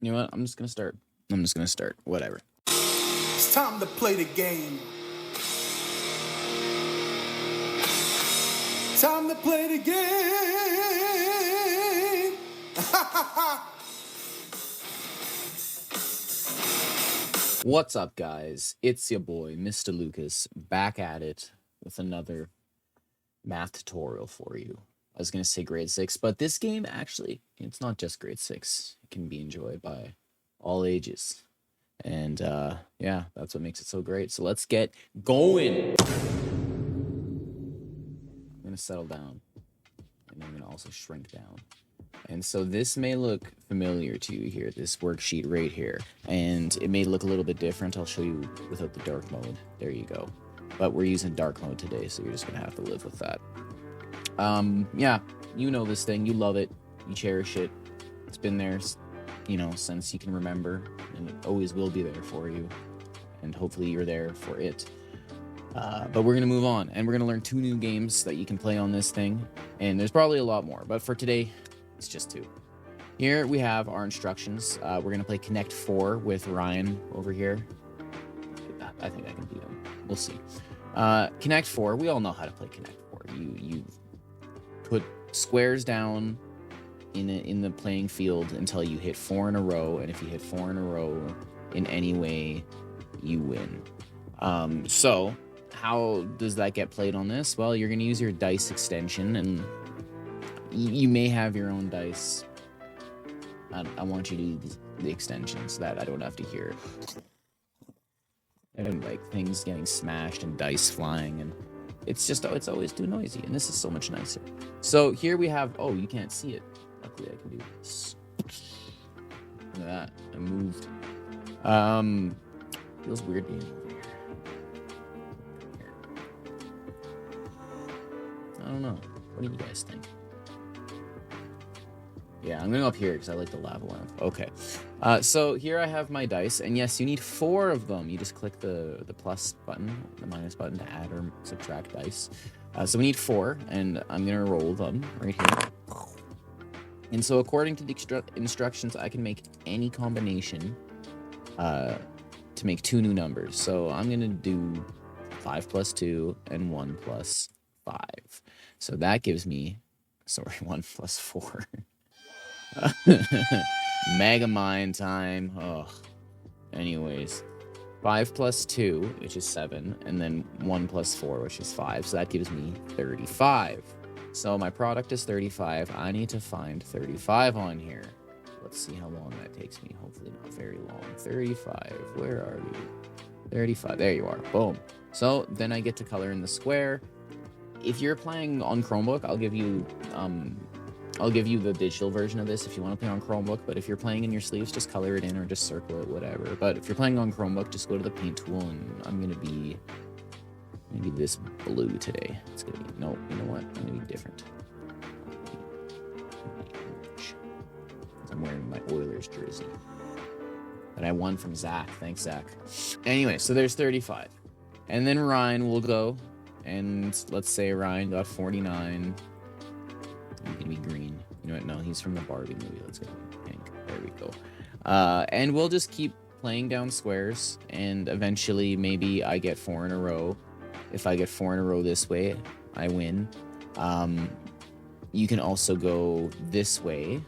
You know what? I'm just gonna start. Whatever. It's time to play the game. Time to play the game. What's up, guys? It's your boy, Mr. Lucas, back at it with another math tutorial for you. I was gonna say grade 6, but this game actually, it's not just grade 6. It can be enjoyed by all ages. And yeah, that's what makes it so great. So let's get going. I'm gonna settle down, and I'm gonna also shrink down. And so this may look familiar to you here, this worksheet right here, and it may look a little bit different. I'll show you without the dark mode. There you go. But we're using dark mode today, so you're just gonna have to live with that. Yeah, you know this thing, you love it, you cherish it. It's been there, you know, since you can remember, and it always will be there for you. And hopefully you're there for it. But we're gonna move on, and we're gonna learn 2 new games that you can play on this thing. And there's probably a lot more, but for today, it's just 2. Here we have our instructions. We're gonna play Connect 4 with Ryan over here. I think I can beat him. We'll see. Connect 4. We all know how to play Connect 4. You put squares down in the playing field until you hit 4 in a row, and if you hit 4 in a row in any way, you win. So how does that get played on this? Well, you're gonna use your dice extension, and you may have your own dice. I want you to use the extension so that I don't have to hear and like things getting smashed and dice flying, and it's always too noisy, and this is so much nicer. So here we have, oh, you can't see it. Luckily I can do this. Look at that, I moved. Feels weird being over here. I don't know. What do you guys think? Yeah, I'm going up here because I like the lava lamp. Okay. So here I have my dice, and yes, you need 4 of them. You just click the plus button, the minus button to add or subtract dice. So we need 4, and I'm going to roll them right here. And so according to the instructions, I can make any combination to make 2 new numbers. So I'm going to do 5 plus 2 and 1 plus 5. So that gives me, 1 plus 4. Mega Mind time. Oh. Anyways, 5 plus 2, which is 7, and then 1 plus 4, which is 5. So that gives me 35. So my product is 35. I need to find 35 on here. Let's see how long that takes me. Hopefully not very long. 35. Where are you? 35. There you are. Boom. So then I get to color in the square. If you're playing on Chromebook, I'll give you the digital version of this if you want to play on Chromebook, but if you're playing in your sleeves, just color it in or just circle it, whatever. But if you're playing on Chromebook, just go to the paint tool, and I'm gonna be this blue today. It's gonna be, no, you know what? I'm gonna be different. I'm wearing my Oilers jersey that I won from Zach. Thanks, Zach. Anyway, so there's 35. And then Ryan will go, and let's say Ryan got 49. He's gonna be green. You know what? No, he's from the Barbie movie. Let's go pink. There we go. And we'll just keep playing down squares, and eventually maybe I get 4 in a row. If I get 4 in a row this way, I win. You can also go this way.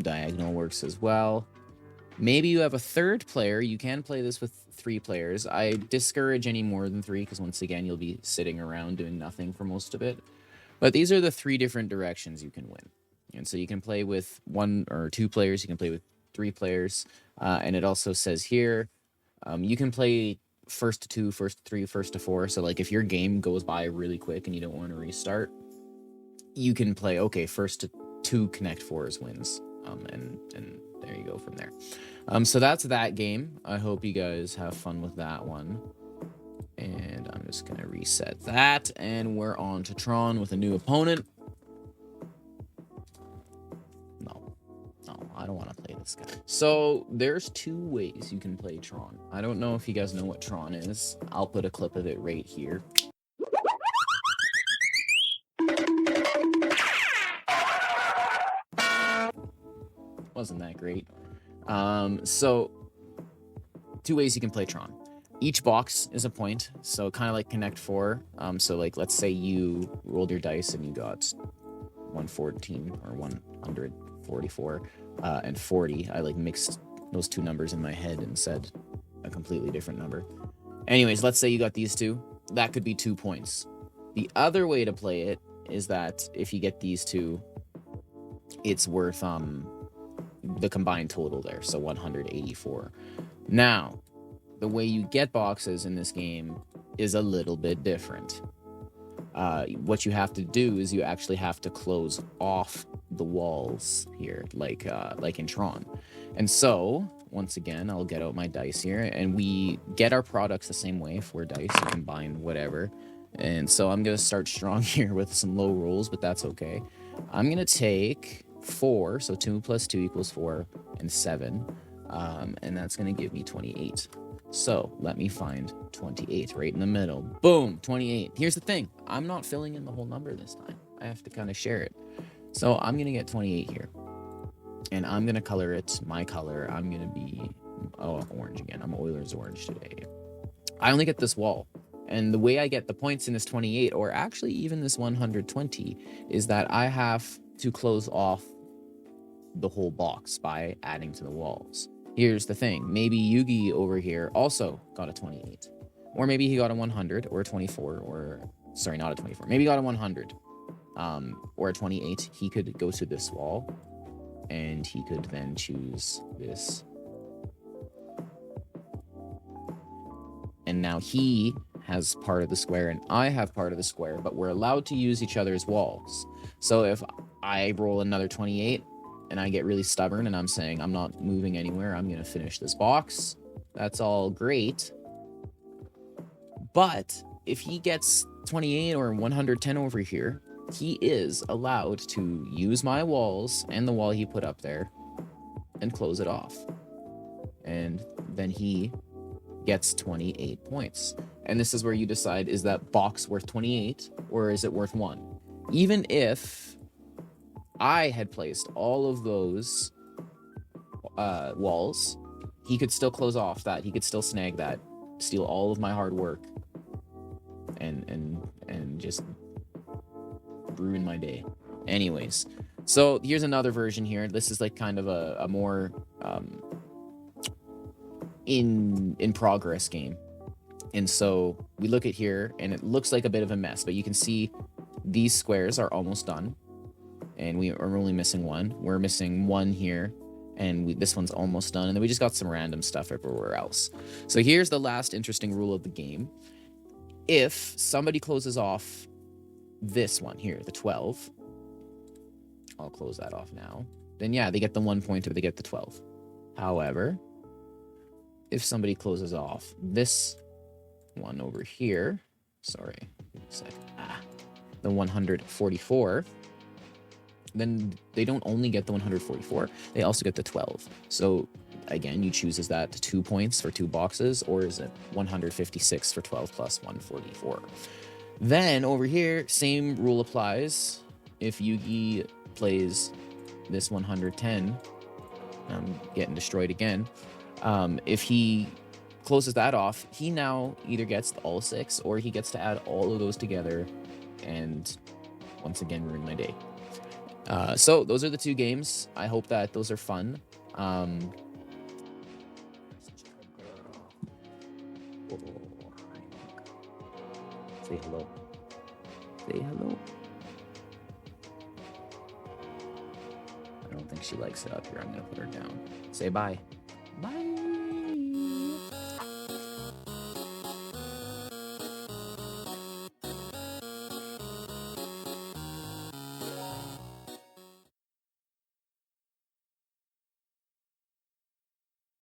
Diagonal works as well. Maybe you have a 3rd player. You can play this with 3 players. I discourage any more than 3 because once again, you'll be sitting around doing nothing for most of it. But these are the 3 different directions you can win. And so you can play with 1 or 2 players. You can play with 3 players. And it also says here, you can play first to 2, first to 3, first to 4. So like if your game goes by really quick and you don't want to restart, you can play, okay, first to 2 Connect 4s wins. And there you go from there. So that's that game. I hope you guys have fun with that one. And I'm just going to reset that. And we're on to Tron with a new opponent. No, I don't want to play this guy. So there's 2 ways you can play Tron. I don't know if you guys know what Tron is. I'll put a clip of it right here. Wasn't that great. So 2 ways you can play Tron. Each box is a point, so kind of like Connect 4. So like, let's say you rolled your dice and you got 114 or 144 and 40. I like mixed those two numbers in my head and said a completely different number. Anyways, let's say you got these two. That could be 2 points. The other way to play it is that if you get these two, it's worth the combined total there, so 184. Now, the way you get boxes in this game is a little bit different. What you have to do is you actually have to close off the walls here, like in Tron. And so, once again, I'll get out my dice here, and we get our products the same way. 4 dice, you combine whatever. And so I'm gonna start strong here with some low rolls, but that's okay. I'm gonna take 4, so 2 plus 2 equals 4, and 7, and that's gonna give me 28. So let me find 28 right in the middle. Boom, 28. Here's the thing. I'm not filling in the whole number this time. I have to kind of share it. So I'm going to get 28 here. And I'm going to color it my color. I'm going to be, orange again. I'm Oilers orange today. I only get this wall. And the way I get the points in this 28, or actually even this 120, is that I have to close off the whole box by adding to the walls. Here's the thing. Maybe Yugi over here also got a 28. Or maybe he got a 100 or a 24 or... Sorry, not a 24. Maybe he got a 100 or a 28. He could go to this wall and he could then choose this. And now he has part of the square and I have part of the square, but we're allowed to use each other's walls. So if I roll another 28, and I get really stubborn and I'm saying I'm not moving anywhere, I'm going to finish this box, that's all great. But if he gets 28 or 110 over here, he is allowed to use my walls and the wall he put up there and close it off. And then he gets 28 points. And this is where you decide, is that box worth 28 or is it worth 1? Even if I had placed all of those walls, he could still close off that. He could still snag that, steal all of my hard work, and just ruin my day. Anyways, so here's another version here. This is like kind of a more in progress game. And so we look at here, and it looks like a bit of a mess, but you can see these squares are almost done. And we are only missing 1. We're missing 1 here, and this one's almost done. And then we just got some random stuff everywhere else. So here's the last interesting rule of the game. If somebody closes off this one here, the 12, I'll close that off now. Then yeah, they get the 1 point or they get the 12. However, if somebody closes off this one over here, sorry, a second, the 144, then they don't only get the 144, they also get the 12. So again, you choose, is that 2 points for 2 boxes, or is it 156 for 12 plus 144? Then over here, same rule applies. If Yugi plays this 110, I'm getting destroyed again. If he closes that off, he now either gets all 6 or he gets to add all of those together and once again ruin my day. So those are the 2 games. I hope that those are fun. Say hello. Say hello. I don't think she likes it up here. I'm gonna put her down. Say bye. Bye.